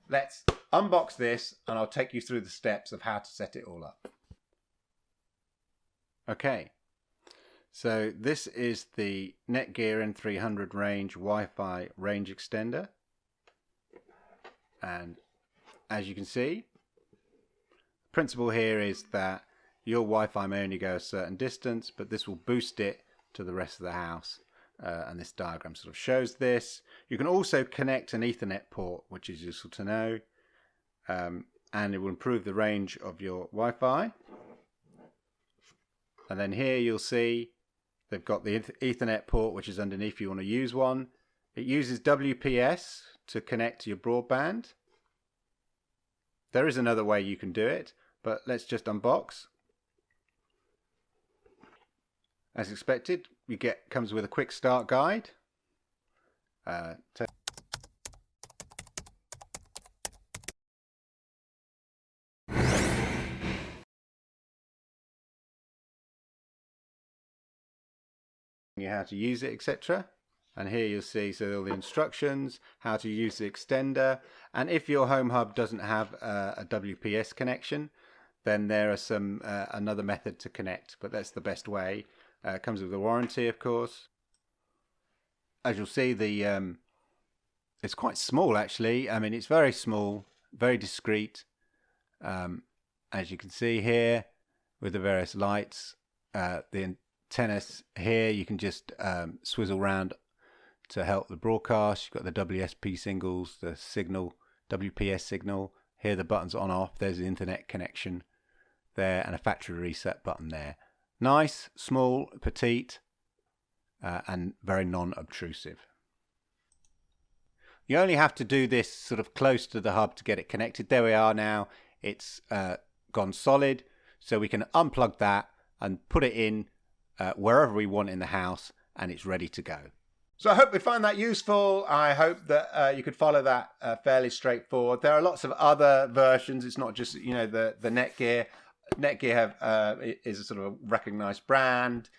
let's unbox this and I'll take you through the steps of how to set it all up. Okay, so this is the Netgear N300 range Wi-Fi range extender, and as you can see, the principle here is that your Wi-Fi may only go a certain distance, but this will boost it to the rest of the house, and this diagram sort of shows this. You can also connect an Ethernet port, which is useful to know, and it will improve the range of your Wi-Fi. And then here you'll see they've got the Ethernet port, which is underneath if you want to use one. It uses WPS to connect to your broadband. There is another way you can do it, but let's just unbox. As expected, comes with a quick start guide. You how to use it, etc. And here you'll see all the instructions, how to use the extender, and if your home hub doesn't have a WPS connection, then there are some another method to connect, but that's the best way. It comes with a warranty, of course. As you'll see, it's quite small actually. I mean, it's very small, very discreet. As you can see here, with the various lights, the antennas here, you can just swizzle around to help the broadcast. You've got the WSP singles, the signal, WPS signal. Here the buttons on off. There's the internet connection there, and a factory reset button there. Nice, small, petite, and very non-obtrusive. You only have to do this sort of close to the hub to get it connected. There we are now. It's gone solid, so we can unplug that and put it in wherever we want in the house, and it's ready to go. So I hope you find that useful. I hope that you could follow that fairly straightforward. There are lots of other versions. It's not just, you know, the Netgear. Netgear is a sort of a recognized brand.